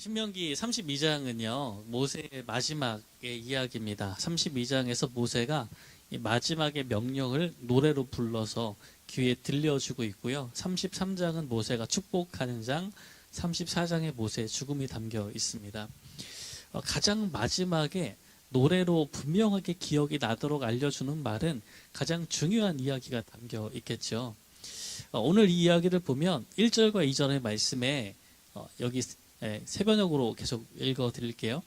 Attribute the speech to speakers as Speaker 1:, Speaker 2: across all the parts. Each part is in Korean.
Speaker 1: 신명기 32장은요, 모세의 마지막의 이야기입니다. 32장에서 모세가 이 마지막의 명령을 노래로 불러서 귀에 들려주고 있고요. 33장은 모세가 축복하는 장, 34장에 모세의 죽음이 담겨 있습니다. 가장 마지막에 노래로 분명하게 기억이 나도록 알려주는 말은 가장 중요한 이야기가 담겨 있겠죠. 오늘 이 이야기를 보면 1절과 2절의 말씀에 여기 세 번역으로 계속 읽어 드릴게요.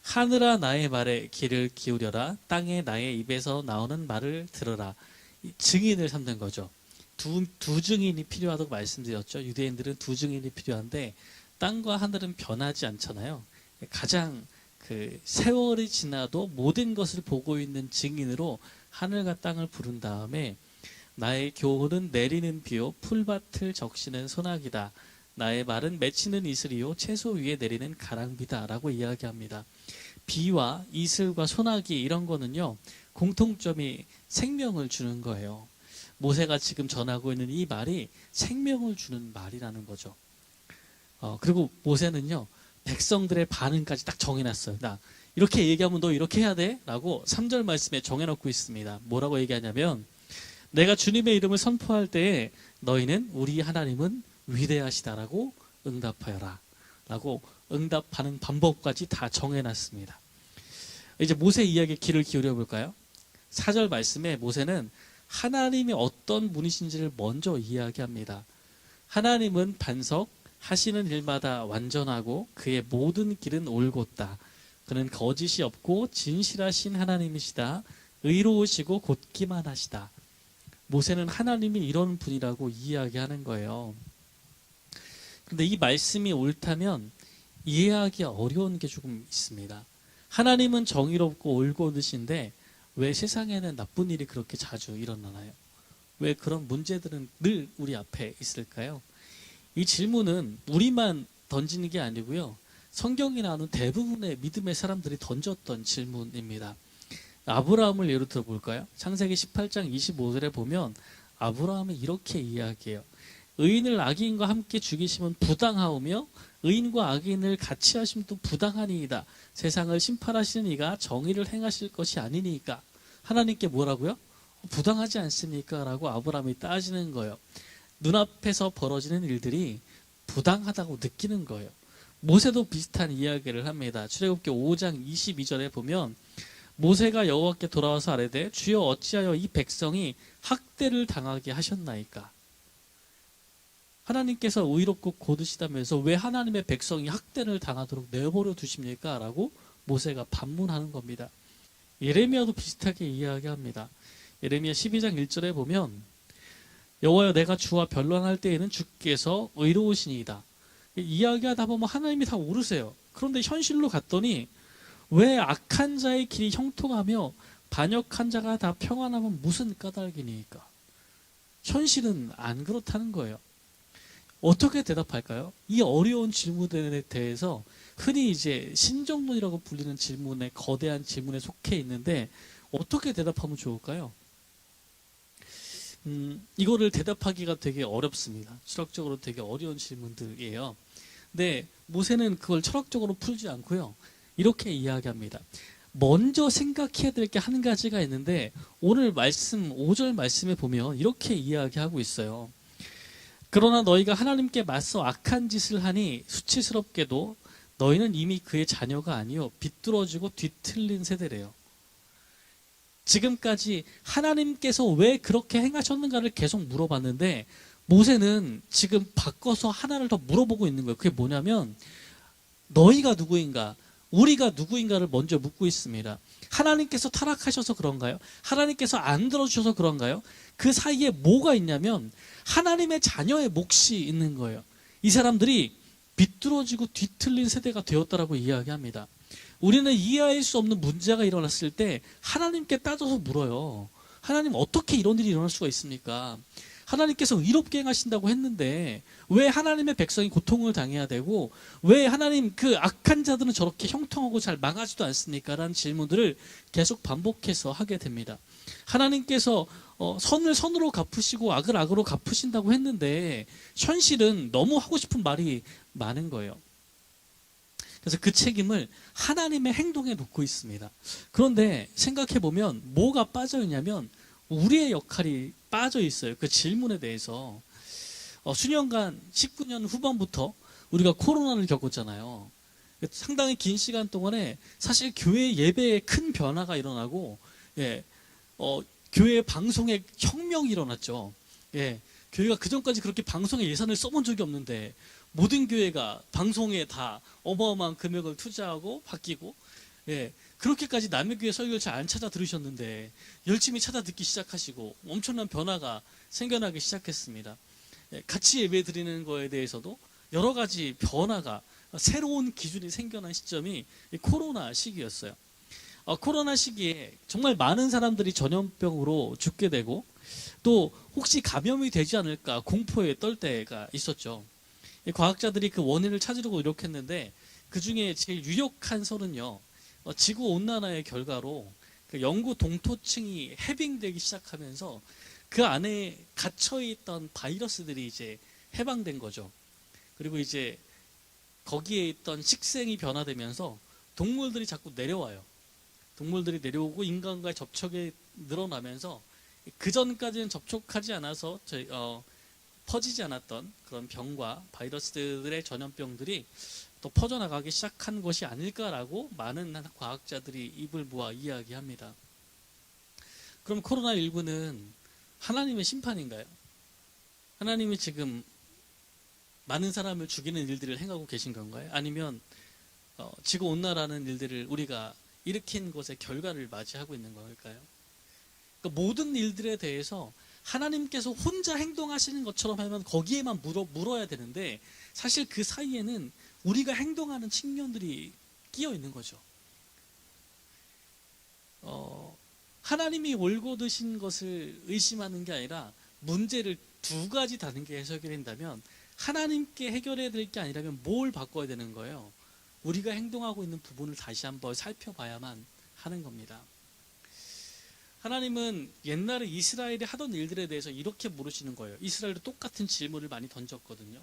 Speaker 1: 하늘아 나의 말에 귀를 기울여라. 땅에 나의 입에서 나오는 말을 들어라. 증인을 삼는 거죠. 두 증인이 필요하다고 말씀드렸죠. 유대인들은 두 증인이 필요한데 땅과 하늘은 변하지 않잖아요. 가장 세월이 지나도 모든 것을 보고 있는 증인으로 하늘과 땅을 부른 다음에 나의 교훈은 내리는 비요 풀밭을 적시는 소나기다. 나의 말은 맺히는 이슬이요 채소 위에 내리는 가랑비다 라고 이야기합니다. 비와 이슬과 소나기 이런 거는요, 공통점이 생명을 주는 거예요. 모세가 지금 전하고 있는 이 말이 생명을 주는 말이라는 거죠. 그리고 모세는요, 백성들의 반응까지 딱 정해놨어요. 나 이렇게 얘기하면 너 이렇게 해야 돼? 라고 3절 말씀에 정해놓고 있습니다. 뭐라고 얘기하냐면, 내가 주님의 이름을 선포할 때에 너희는 우리 하나님은 위대하시다라고 응답하여라 라고 응답하는 방법까지 다 정해놨습니다. 이제 모세 이야기에 귀를 기울여 볼까요? 4절 말씀에 모세는 하나님이 어떤 분이신지를 먼저 이야기합니다. 하나님은 반석, 하시는 일마다 완전하고 그의 모든 길은 올곧다. 그는 거짓이 없고 진실하신 하나님이시다. 의로우시고 곧기만 하시다. 모세는 하나님이 이런 분이라고 이야기하는 거예요. 근데 이 말씀이 옳다면 이해하기 어려운 게 조금 있습니다. 하나님은 정의롭고 올곧으신데 왜 세상에는 나쁜 일이 그렇게 자주 일어나나요? 왜 그런 문제들은 늘 우리 앞에 있을까요? 이 질문은 우리만 던지는 게 아니고요. 성경이 나오는 대부분의 믿음의 사람들이 던졌던 질문입니다. 아브라함을 예로 들어볼까요? 창세기 18장 25절에 보면 아브라함이 이렇게 이야기해요. 의인을 악인과 함께 죽이시면 부당하오며 의인과 악인을 같이 하시면 또 부당하니이다. 세상을 심판하시는 이가 정의를 행하실 것이 아니니까. 하나님께 뭐라고요? 부당하지 않습니까? 라고 아브라함이 따지는 거예요. 눈앞에서 벌어지는 일들이 부당하다고 느끼는 거예요. 모세도 비슷한 이야기를 합니다. 출애굽기 5장 22절에 보면 모세가 여호와께 돌아와서 아뢰되 주여 어찌하여 이 백성이 학대를 당하게 하셨나이까. 하나님께서 의롭고 곧으시다면서 왜 하나님의 백성이 학대를 당하도록 내버려 두십니까? 라고 모세가 반문하는 겁니다. 예레미야도 비슷하게 이야기합니다. 예레미야 12장 1절에 보면 여호와여 내가 주와 변론할 때에는 주께서 의로우시니이다. 이야기하다 보면 하나님이 다 오르세요. 그런데 현실로 갔더니 왜 악한 자의 길이 형통하며 반역한 자가 다 평안하면 무슨 까닭이니까. 현실은 안 그렇다는 거예요. 어떻게 대답할까요? 이 어려운 질문에 대해서 흔히 이제 신정론이라고 불리는 질문에 거대한 질문에 속해 있는데 어떻게 대답하면 좋을까요? 이거를 대답하기가 되게 어렵습니다. 철학적으로 되게 어려운 질문들이에요. 근데 모세는 그걸 철학적으로 풀지 않고요. 이렇게 이야기합니다. 먼저 생각해야 될 게 한 가지가 있는데 오늘 말씀 5절 말씀에 보면 이렇게 이야기하고 있어요. 그러나 너희가 하나님께 맞서 악한 짓을 하니 수치스럽게도 너희는 이미 그의 자녀가 아니요 비뚤어지고 뒤틀린 세대래요. 지금까지 하나님께서 왜 그렇게 행하셨는가를 계속 물어봤는데 모세는 지금 바꿔서 하나를 더 물어보고 있는 거예요. 그게 뭐냐면 너희가 누구인가? 우리가 누구인가를 먼저 묻고 있습니다. 하나님께서 타락하셔서 그런가요? 하나님께서 안 들어주셔서 그런가요? 그 사이에 뭐가 있냐면 하나님의 자녀의 몫이 있는 거예요. 이 사람들이 비뚤어지고 뒤틀린 세대가 되었다라고 이야기합니다. 우리는 이해할 수 없는 문제가 일어났을 때 하나님께 따져서 물어요. 하나님 어떻게 이런 일이 일어날 수가 있습니까? 하나님께서 의롭게 행하신다고 했는데 왜 하나님의 백성이 고통을 당해야 되고 왜 하나님 그 악한 자들은 저렇게 형통하고 잘 망하지도 않습니까? 라는 질문들을 계속 반복해서 하게 됩니다. 하나님께서 선을 선으로 갚으시고 악을 악으로 갚으신다고 했는데 현실은 너무 하고 싶은 말이 많은 거예요. 그래서 그 책임을 하나님의 행동에 놓고 있습니다. 그런데 생각해 보면 뭐가 빠져 있냐면 우리의 역할이 빠져 있어요. 그 질문에 대해서. 수년간 19년 후반부터 우리가 코로나를 겪었잖아요. 상당히 긴 시간 동안에 사실 교회 예배에 큰 변화가 일어나고, 교회 방송에 혁명이 일어났죠. 교회가 그전까지 그렇게 방송에 예산을 써본 적이 없는데 모든 교회가 방송에 다 어마어마한 금액을 투자하고 바뀌고, 그렇게까지 남의 교회 설교를 잘 안 찾아 들으셨는데 열심히 찾아 듣기 시작하시고 엄청난 변화가 생겨나기 시작했습니다. 같이 예배 드리는 거에 대해서도 여러 가지 변화가, 새로운 기준이 생겨난 시점이 코로나 시기였어요. 코로나 시기에 정말 많은 사람들이 전염병으로 죽게 되고 또 혹시 감염이 되지 않을까 공포에 떨 때가 있었죠. 과학자들이 그 원인을 찾으려고 노력했는데 그 중에 제일 유력한 설은요, 지구 온난화의 결과로 그 영구 동토층이 해빙되기 시작하면서 그 안에 갇혀있던 바이러스들이 이제 해방된 거죠. 그리고 이제 거기에 있던 식생이 변화되면서 동물들이 자꾸 내려와요. 동물들이 내려오고 인간과의 접촉이 늘어나면서 그전까지는 접촉하지 않아서 퍼지지 않았던 그런 병과 바이러스들의 전염병들이 또 퍼져나가기 시작한 것이 아닐까라고 많은 과학자들이 입을 모아 이야기합니다. 그럼 코로나19는 하나님의 심판인가요? 하나님이 지금 많은 사람을 죽이는 일들을 행하고 계신 건가요? 아니면 지구온난화라는 일들을 우리가 일으킨 것의 결과를 맞이하고 있는 걸까요? 그러니까 모든 일들에 대해서 하나님께서 혼자 행동하시는 것처럼 하면 거기에만 물어야 되는데 사실 그 사이에는 우리가 행동하는 측면들이 끼어 있는 거죠. 하나님이 올곧으신 것을 의심하는 게 아니라 문제를 두 가지 다르게 해석이 된다면 하나님께 해결해야 될 게 아니라면 뭘 바꿔야 되는 거예요? 우리가 행동하고 있는 부분을 다시 한번 살펴봐야만 하는 겁니다. 하나님은 옛날에 이스라엘이 하던 일들에 대해서 이렇게 물으시는 거예요. 이스라엘도 똑같은 질문을 많이 던졌거든요.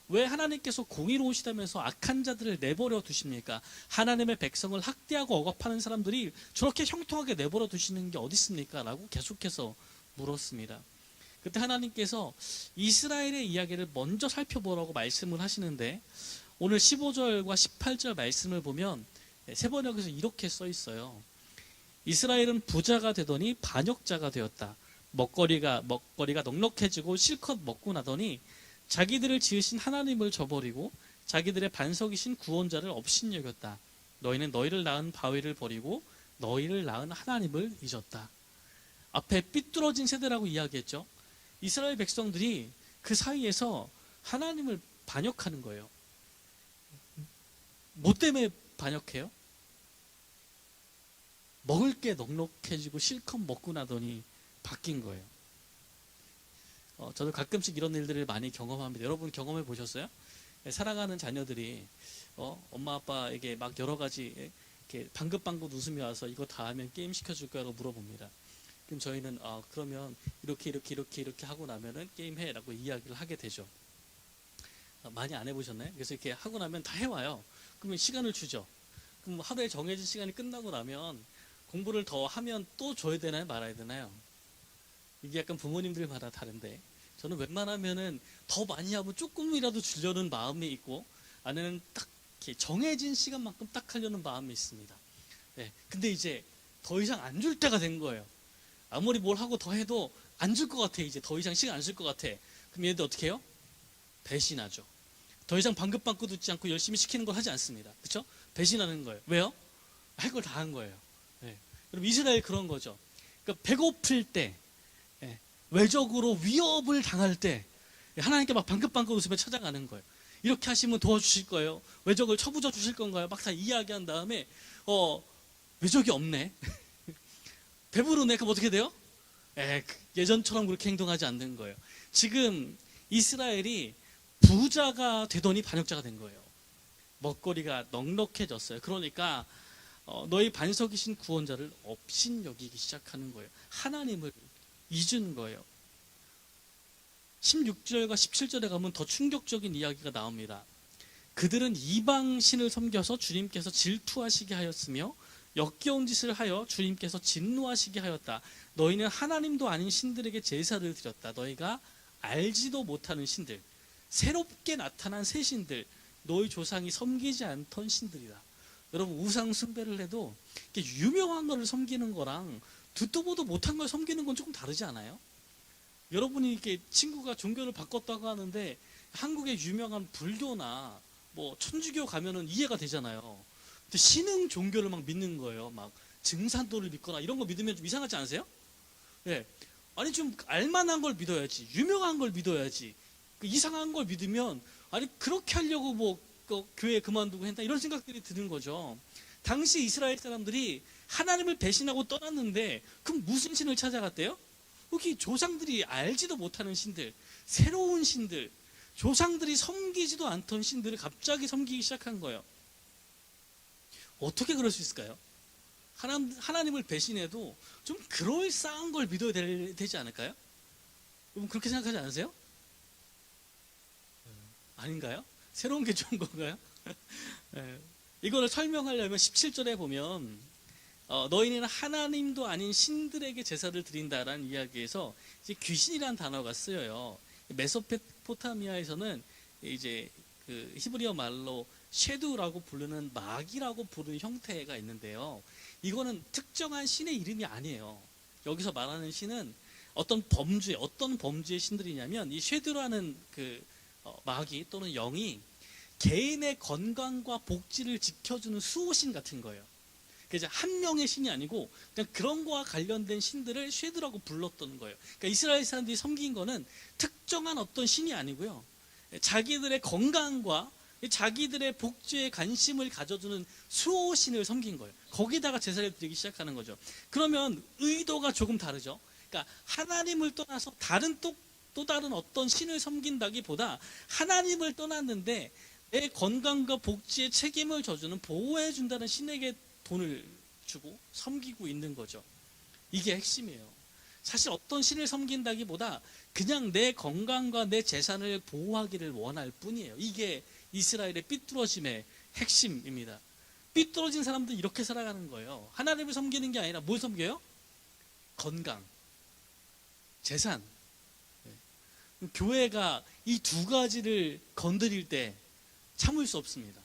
Speaker 1: 왜 하나님께서 공의로우시다면서 악한 자들을 내버려 두십니까? 하나님의 백성을 학대하고 억압하는 사람들이 저렇게 형통하게 내버려 두시는 게 어디 있습니까? 라고 계속해서 물었습니다. 그때 하나님께서 이스라엘의 이야기를 먼저 살펴보라고 말씀을 하시는데 오늘 15절과 18절 말씀을 보면 세번역에서 이렇게 써 있어요. 이스라엘은 부자가 되더니 반역자가 되었다. 먹거리가 넉넉해지고 실컷 먹고 나더니 자기들을 지으신 하나님을 저버리고 자기들의 반석이신 구원자를 업신여겼다. 너희는 너희를 낳은 바위를 버리고 너희를 낳은 하나님을 잊었다. 앞에 삐뚤어진 세대라고 이야기했죠. 이스라엘 백성들이 그 사이에서 하나님을 반역하는 거예요. 뭐 때문에 반역해요? 먹을 게 넉넉해지고 실컷 먹고 나더니 바뀐 거예요. 저도 가끔씩 이런 일들을 많이 경험합니다. 여러분 경험해 보셨어요? 사랑하는 자녀들이 엄마 아빠에게 막 여러 가지 이렇게 방긋방긋 웃음이 와서 이거 다 하면 게임 시켜줄 거라고 물어봅니다. 그럼 저희는 그러면 이렇게 하고 나면은 게임해라고 이야기를 하게 되죠. 많이 안 해보셨나요? 그래서 이렇게 하고 나면 다 해와요. 그러면 시간을 주죠. 그럼 하루에 정해진 시간이 끝나고 나면 공부를 더 하면 또 줘야 되나요? 말아야 되나요? 이게 약간 부모님들마다 다른데 저는 웬만하면은 더 많이 하고 조금이라도 주려는 마음이 있고 아니면 딱 이렇게 정해진 시간만큼 딱 하려는 마음이 있습니다. 근데 이제 더 이상 안 줄 때가 된 거예요. 아무리 뭘 하고 더 해도 안 줄 것 같아. 이제 더 이상 시간 안 줄 것 같아. 그럼 얘들 어떻게 해요? 배신하죠. 더 이상 방긋방긋 웃지 않고 열심히 시키는 걸 하지 않습니다. 그렇죠? 배신하는 거예요. 왜요? 할 걸 다 한 거예요. 그럼 이스라엘 그런 거죠. 그러니까 배고플 때, 외적으로 위협을 당할 때 하나님께 막 방긋방긋 웃으며 찾아가는 거예요. 이렇게 하시면 도와주실 거예요. 외적을 쳐부져 주실 건가요? 막 다 이야기한 다음에 외적이 없네. 배부르네. 그럼 어떻게 돼요? 예전처럼 그렇게 행동하지 않는 거예요. 지금 이스라엘이 부자가 되더니 반역자가 된 거예요. 먹거리가 넉넉해졌어요. 그러니까 너희 반석이신 구원자를 업신여기기 시작하는 거예요. 하나님을 잊은 거예요. 16절과 17절에 가면 더 충격적인 이야기가 나옵니다. 그들은 이방 신을 섬겨서 주님께서 질투하시게 하였으며 역겨운 짓을 하여 주님께서 진노하시게 하였다. 너희는 하나님도 아닌 신들에게 제사를 드렸다. 너희가 알지도 못하는 신들, 새롭게 나타난 새 신들, 너희 조상이 섬기지 않던 신들이다. 여러분, 우상 숭배를 해도 이렇게 유명한 거를 섬기는 거랑 듣도 보도 못한 걸 섬기는 건 조금 다르지 않아요? 여러분이 이렇게 친구가 종교를 바꿨다고 하는데 한국의 유명한 불교나 뭐 천주교 가면은 이해가 되잖아요. 근데 신흥 종교를 막 믿는 거예요. 막 증산도를 믿거나 이런 거 믿으면 좀 이상하지 않으세요? 네. 아니 좀 알만한 걸 믿어야지, 유명한 걸 믿어야지. 그 이상한 걸 믿으면 아니 그렇게 하려고 뭐 교회 그만두고 했다 이런 생각들이 드는 거죠. 당시 이스라엘 사람들이 하나님을 배신하고 떠났는데 그럼 무슨 신을 찾아갔대요? 여기 조상들이 알지도 못하는 신들, 새로운 신들, 조상들이 섬기지도 않던 신들을 갑자기 섬기기 시작한 거예요. 어떻게 그럴 수 있을까요? 하나님을 배신해도 좀 그럴싸한 걸 믿어야 되지 않을까요? 여러분 그렇게 생각하지 않으세요? 아닌가요? 새로운 게 좋은 건가요? 네. 이거를 설명하려면 17절에 보면 너희는 하나님도 아닌 신들에게 제사를 드린다라는 이야기에서 이제 귀신이라는 단어가 쓰여요. 메소포타미아에서는 이제 그 히브리어 말로 쉐두라고 부르는 마귀라고 부르는 형태가 있는데요. 이거는 특정한 신의 이름이 아니에요. 여기서 말하는 신은 어떤 범주의 신들이냐면 이 쉐두라는 그 마귀 또는 영이 개인의 건강과 복지를 지켜주는 수호신 같은 거예요. 그래서 한 명의 신이 아니고 그냥 그런 거와 관련된 신들을 쉐드라고 불렀던 거예요. 그러니까 이스라엘 사람들이 섬긴 거는 특정한 어떤 신이 아니고요. 자기들의 건강과 자기들의 복지에 관심을 가져주는 수호신을 섬긴 거예요. 거기다가 제사를 드리기 시작하는 거죠. 그러면 의도가 조금 다르죠. 그러니까 하나님을 떠나서 또 다른 어떤 신을 섬긴다기보다 하나님을 떠났는데 내 건강과 복지에 책임을 져주는 보호해 준다는 신에게 돈을 주고 섬기고 있는 거죠. 이게 핵심이에요. 사실 어떤 신을 섬긴다기보다 그냥 내 건강과 내 재산을 보호하기를 원할 뿐이에요. 이게 이스라엘의 삐뚤어짐의 핵심입니다. 삐뚤어진 사람들은 이렇게 살아가는 거예요. 하나님을 섬기는 게 아니라 뭘 섬겨요? 건강, 재산. 교회가 이 두 가지를 건드릴 때 참을 수 없습니다.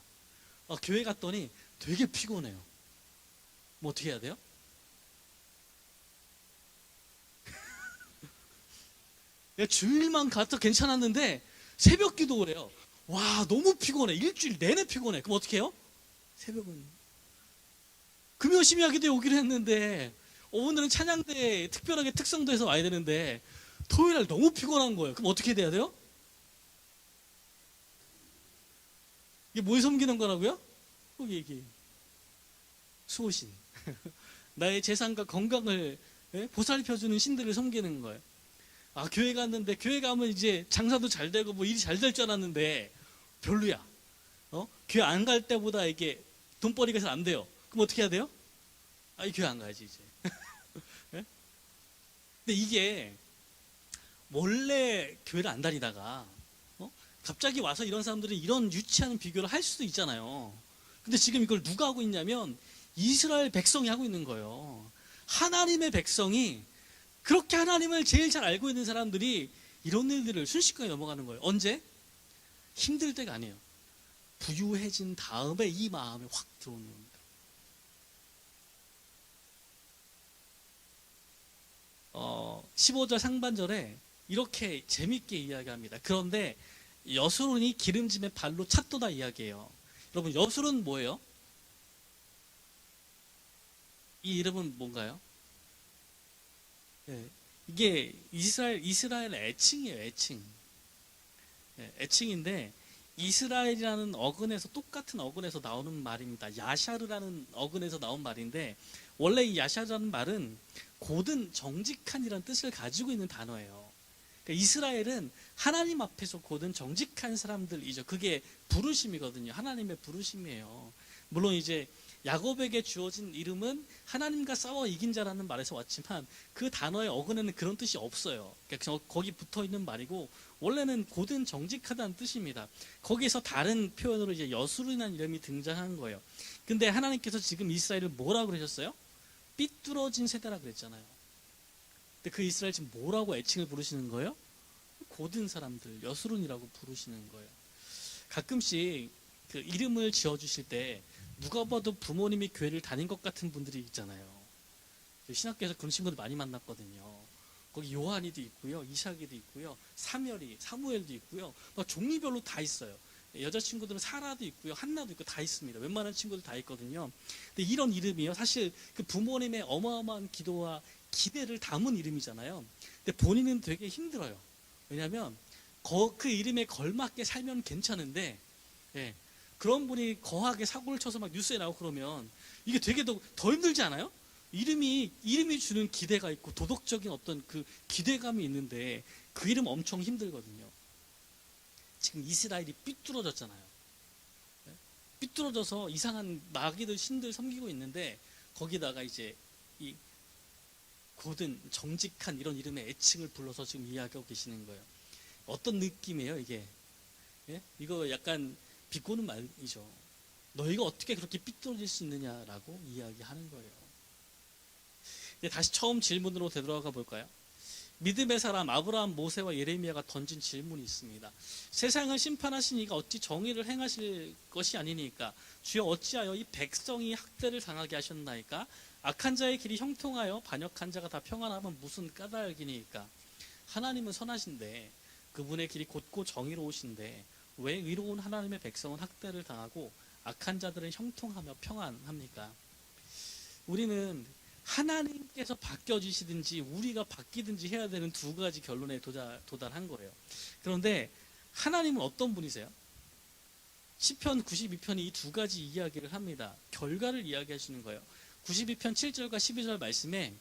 Speaker 1: 교회 갔더니 되게 피곤해요. 뭐 어떻게 해야 돼요? 주일만 가도 괜찮았는데 새벽 기도를 해요. 와, 너무 피곤해. 일주일 내내 피곤해. 그럼 어떻게 해요? 새벽은 금요 심야 기도에 오기로 했는데 오늘은 찬양대에 특별하게 특성도에서 와야 되는데 토요일날 너무 피곤한 거예요. 그럼 어떻게 돼야 돼요? 이게 뭘 섬기는 거라고요? 여기 얘기 수호신. 나의 재산과 건강을 보살펴주는 신들을 섬기는 거예요. 교회 갔는데 교회 가면 이제 장사도 잘 되고 뭐 일이 잘 될 줄 알았는데 별로야. 교회 안 갈 때보다 이게 돈벌이가 잘 안 돼요. 그럼 어떻게 해야 돼요? 이 교회 안 가야지 이제. 네? 근데 이게 원래 교회를 안 다니다가 갑자기 와서 이런 사람들은 이런 유치한 비교를 할 수도 있잖아요. 근데 지금 이걸 누가 하고 있냐면 이스라엘 백성이 하고 있는 거예요. 하나님의 백성이 그렇게 하나님을 제일 잘 알고 있는 사람들이 이런 일들을 순식간에 넘어가는 거예요. 언제? 힘들 때가 아니에요. 부유해진 다음에 이 마음이 확 들어오는 겁니다. 15절 상반절에 이렇게 재밌게 이야기합니다. 그런데 여수론이 기름짐에 발로 찼도다 이야기해요. 여러분, 여수론 뭐예요? 이 이름은 뭔가요? 네, 이게 이스라엘의 애칭이에요. 애칭. 네, 애칭인데 이스라엘이라는 어근에서 똑같은 어근에서 나오는 말입니다. 야샤르라는 어근에서 나온 말인데 원래 이 야샤르라는 말은 고든 정직한이라는 뜻을 가지고 있는 단어예요. 그러니까 이스라엘은 하나님 앞에서 고든 정직한 사람들이죠. 그게 부르심이거든요. 하나님의 부르심이에요. 물론 이제 야곱에게 주어진 이름은 하나님과 싸워 이긴 자라는 말에서 왔지만 그 단어의 어근에는 그런 뜻이 없어요. 그러니까 거기 붙어 있는 말이고 원래는 고든 정직하다는 뜻입니다. 거기서 다른 표현으로 이제 여수르라는 이름이 등장한 거예요. 근데 하나님께서 지금 이스라엘을 뭐라고 그러셨어요? 삐뚤어진 세대라 그랬잖아요. 근데 그 이스라엘 지금 뭐라고 애칭을 부르시는 거예요? 고든 사람들, 여수른이라고 부르시는 거예요. 가끔씩 그 이름을 지어주실 때 누가 봐도 부모님이 교회를 다닌 것 같은 분들이 있잖아요. 신학교에서 그런 친구들 많이 만났거든요. 거기 요한이도 있고요, 이삭이도 있고요, 사무엘도 있고요. 막 종류별로 다 있어요. 여자친구들은 사라도 있고요, 한나도 있고 다 있습니다. 웬만한 친구들 다 있거든요. 근데 이런 이름이요, 사실 그 부모님의 어마어마한 기도와 기대를 담은 이름이잖아요. 근데 본인은 되게 힘들어요. 왜냐하면 그 이름에 걸맞게 살면 괜찮은데, 예, 그런 분이 거하게 사고를 쳐서 막 뉴스에 나오고 그러면 이게 되게 더 힘들지 않아요? 이름이 주는 기대가 있고 도덕적인 어떤 그 기대감이 있는데 그 이름 엄청 힘들거든요. 지금 이스라엘이 삐뚤어졌잖아요. 삐뚤어져서 이상한 마귀들 신들 섬기고 있는데 거기다가 이제 이 고든 정직한 이런 이름의 애칭을 불러서 지금 이야기하고 계시는 거예요. 어떤 느낌이에요 이게? 예? 이거 약간 비꼬는 말이죠. 너희가 어떻게 그렇게 삐뚤어질 수 있느냐라고 이야기하는 거예요. 이제 다시 처음 질문으로 되돌아가 볼까요? 믿음의 사람 아브라함, 모세와 예레미야가 던진 질문이 있습니다. 세상을 심판하신 이가 어찌 정의를 행하실 것이 아니니까 주여 어찌하여 이 백성이 학대를 당하게 하셨나이까? 악한 자의 길이 형통하여 반역한 자가 다 평안하면 무슨 까닭이니까? 하나님은 선하신데 그분의 길이 곧고 정의로우신데 왜 의로운 하나님의 백성은 학대를 당하고 악한 자들은 형통하며 평안합니까? 우리는 하나님께서 바뀌어지시든지 우리가 바뀌든지 해야 되는 두 가지 결론에 도달한 거예요. 그런데 하나님은 어떤 분이세요? 시편 92편이 이 두 가지 이야기를 합니다. 결과를 이야기하시는 거예요. 92편 7절과 12절 말씀에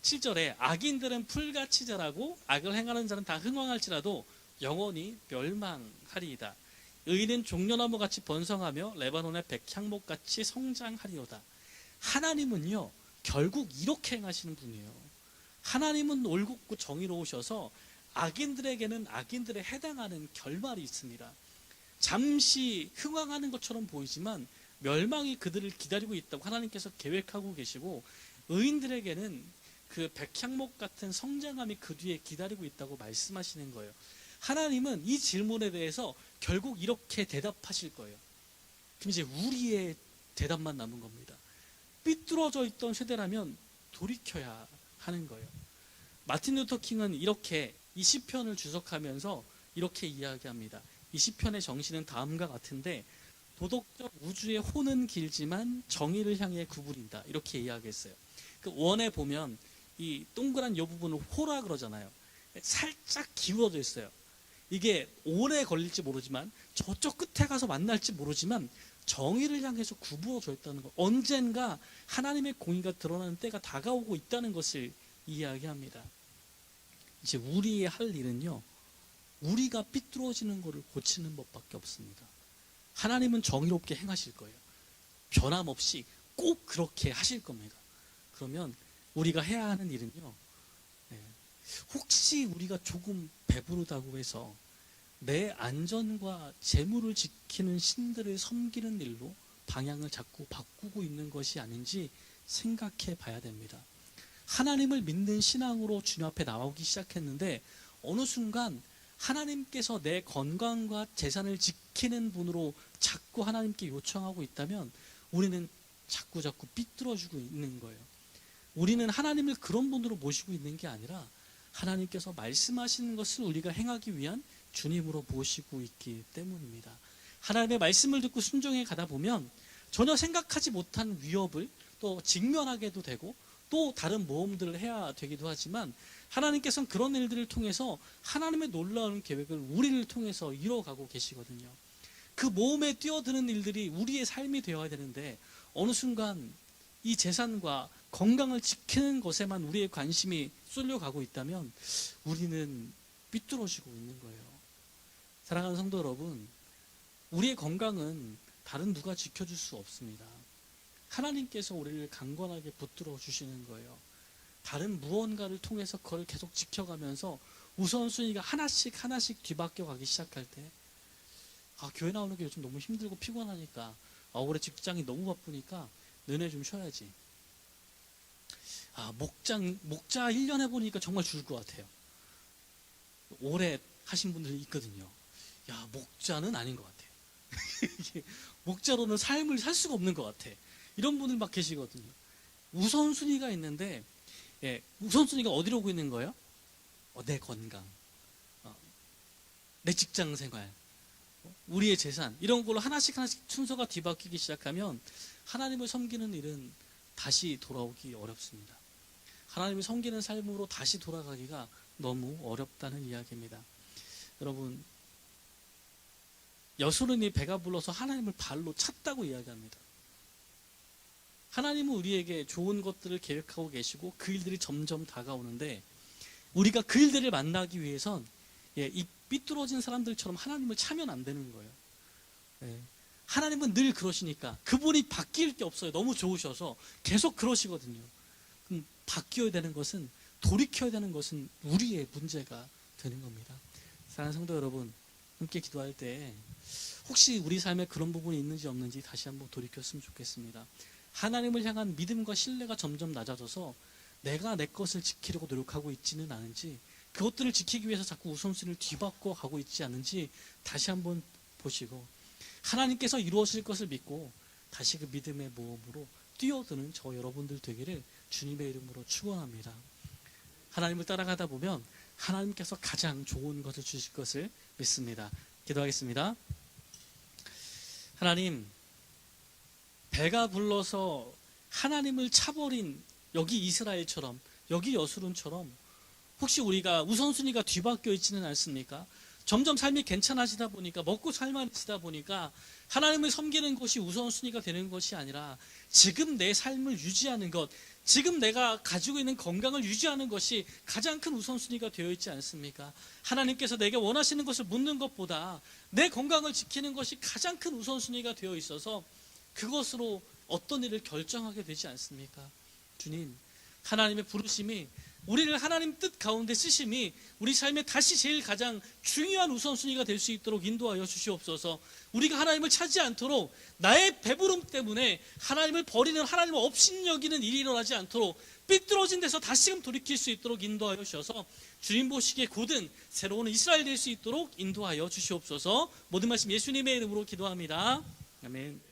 Speaker 1: 7절에 악인들은 풀같이 자라고 악을 행하는 자는 다 흥왕할지라도 영원히 멸망하리이다. 의인은 종려나무같이 번성하며 레바논의 백향목같이 성장하리로다. 하나님은요 결국 이렇게 행하시는 분이에요. 하나님은 올곧고 정의로우셔서 악인들에게는 악인들에 해당하는 결말이 있습니다. 잠시 흥왕하는 것처럼 보이지만 멸망이 그들을 기다리고 있다고 하나님께서 계획하고 계시고 의인들에게는 그 백향목 같은 성장함이 그 뒤에 기다리고 있다고 말씀하시는 거예요. 하나님은 이 질문에 대해서 결국 이렇게 대답하실 거예요. 그럼 이제 우리의 대답만 남은 겁니다. 삐뚤어져 있던 세대라면 돌이켜야 하는 거예요. 마틴 루터 킹은 이렇게 이 시편을 주석하면서 이렇게 이야기합니다. 이 시편의 정신은 다음과 같은데 도덕적 우주의 호는 길지만 정의를 향해 구부린다. 이렇게 이야기했어요. 그 원에 보면 이 동그란 이 부분을 호라 그러잖아요. 살짝 기울어져 있어요. 이게 오래 걸릴지 모르지만 저쪽 끝에 가서 만날지 모르지만 정의를 향해서 구부러져 있다는 것. 언젠가 하나님의 공의가 드러나는 때가 다가오고 있다는 것을 이야기합니다. 이제 우리의 할 일은요. 우리가 삐뚤어지는 것을 고치는 법밖에 없습니다. 하나님은 정의롭게 행하실 거예요. 변함없이 꼭 그렇게 하실 겁니다. 그러면 우리가 해야 하는 일은요. 혹시 우리가 조금 배부르다고 해서 내 안전과 재물을 지키는 신들을 섬기는 일로 방향을 자꾸 바꾸고 있는 것이 아닌지 생각해 봐야 됩니다. 하나님을 믿는 신앙으로 주님 앞에 나오기 시작했는데 어느 순간 하나님께서 내 건강과 재산을 지키는 분으로 자꾸 하나님께 요청하고 있다면 우리는 자꾸 삐뚤어지고 있는 거예요. 우리는 하나님을 그런 분으로 모시고 있는 게 아니라 하나님께서 말씀하시는 것을 우리가 행하기 위한 주님으로 모시고 있기 때문입니다. 하나님의 말씀을 듣고 순종해 가다 보면 전혀 생각하지 못한 위협을 또 직면하게도 되고 또 다른 모험들을 해야 되기도 하지만 하나님께서는 그런 일들을 통해서 하나님의 놀라운 계획을 우리를 통해서 이뤄가고 계시거든요. 그 모험에 뛰어드는 일들이 우리의 삶이 되어야 되는데 어느 순간 이 재산과 건강을 지키는 것에만 우리의 관심이 쏠려가고 있다면 우리는 삐뚤어지고 있는 거예요. 사랑하는 성도 여러분, 우리의 건강은 다른 누가 지켜줄 수 없습니다. 하나님께서 우리를 강건하게 붙들어 주시는 거예요. 다른 무언가를 통해서 그걸 계속 지켜가면서 우선순위가 하나씩 하나씩 뒤바뀌어 가기 시작할 때, 교회 나오는 게 요즘 너무 힘들고 피곤하니까, 올해 직장이 너무 바쁘니까 너네 좀 쉬어야지. 목자 1년 해보니까 정말 죽을 것 같아요. 오래 하신 분들이 있거든요. 목자는 아닌 것 같아. 목자로는 삶을 살 수가 없는 것 같아. 이런 분들 막 계시거든요. 우선순위가 있는데, 우선순위가 어디로 오고 있는 거예요? 내 건강, 내 직장 생활, 우리의 재산, 이런 걸로 하나씩 하나씩 순서가 뒤바뀌기 시작하면 하나님을 섬기는 일은 다시 돌아오기 어렵습니다. 하나님을 섬기는 삶으로 다시 돌아가기가 너무 어렵다는 이야기입니다. 여러분, 여수론이 배가 불러서 하나님을 발로 찼다고 이야기합니다. 하나님은 우리에게 좋은 것들을 계획하고 계시고 그 일들이 점점 다가오는데, 우리가 그 일들을 만나기 위해선 이 삐뚤어진 사람들처럼 하나님을 차면 안 되는 거예요. 하나님은 늘 그러시니까, 그분이 바뀔 게 없어요. 너무 좋으셔서 계속 그러시거든요. 그럼 바뀌어야 되는 것은, 돌이켜야 되는 것은 우리의 문제가 되는 겁니다. 사랑하는 성도 여러분, 함께 기도할 때 혹시 우리 삶에 그런 부분이 있는지 없는지 다시 한번 돌이켰으면 좋겠습니다. 하나님을 향한 믿음과 신뢰가 점점 낮아져서 내가 내 것을 지키려고 노력하고 있지는 않은지, 그것들을 지키기 위해서 자꾸 우선순위를 뒤바꿔 가고 있지 않은지 다시 한번 보시고, 하나님께서 이루어질 것을 믿고 다시 그 믿음의 모험으로 뛰어드는 저 여러분들 되기를 주님의 이름으로 축원합니다. 하나님을 따라가다 보면 하나님께서 가장 좋은 것을 주실 것을 믿습니다. 기도하겠습니다. 하나님, 배가 불러서 하나님을 차버린 여기 이스라엘처럼, 여기 여수론처럼 혹시 우리가 우선순위가 뒤바뀌어 있지는 않습니까? 점점 삶이 괜찮아지다 보니까, 먹고 살만해지다 보니까 하나님을 섬기는 것이 우선순위가 되는 것이 아니라 지금 내 삶을 유지하는 것, 지금 내가 가지고 있는 건강을 유지하는 것이 가장 큰 우선순위가 되어 있지 않습니까? 하나님께서 내게 원하시는 것을 묻는 것보다 내 건강을 지키는 것이 가장 큰 우선순위가 되어 있어서 그것으로 어떤 일을 결정하게 되지 않습니까? 주님, 하나님의 부르심이, 우리를 하나님 뜻 가운데 쓰심이 우리 삶에 다시 제일 가장 중요한 우선순위가 될 수 있도록 인도하여 주시옵소서. 우리가 하나님을 찾지 않도록, 나의 배부름 때문에 하나님을 버리는, 하나님을 업신여기는 일이 일어나지 않도록 삐뚤어진 데서 다시금 돌이킬 수 있도록 인도하여 주셔서 주님 보시기에 곧은 새로운 이스라엘 될 수 있도록 인도하여 주시옵소서. 모든 말씀 예수님의 이름으로 기도합니다. 아멘.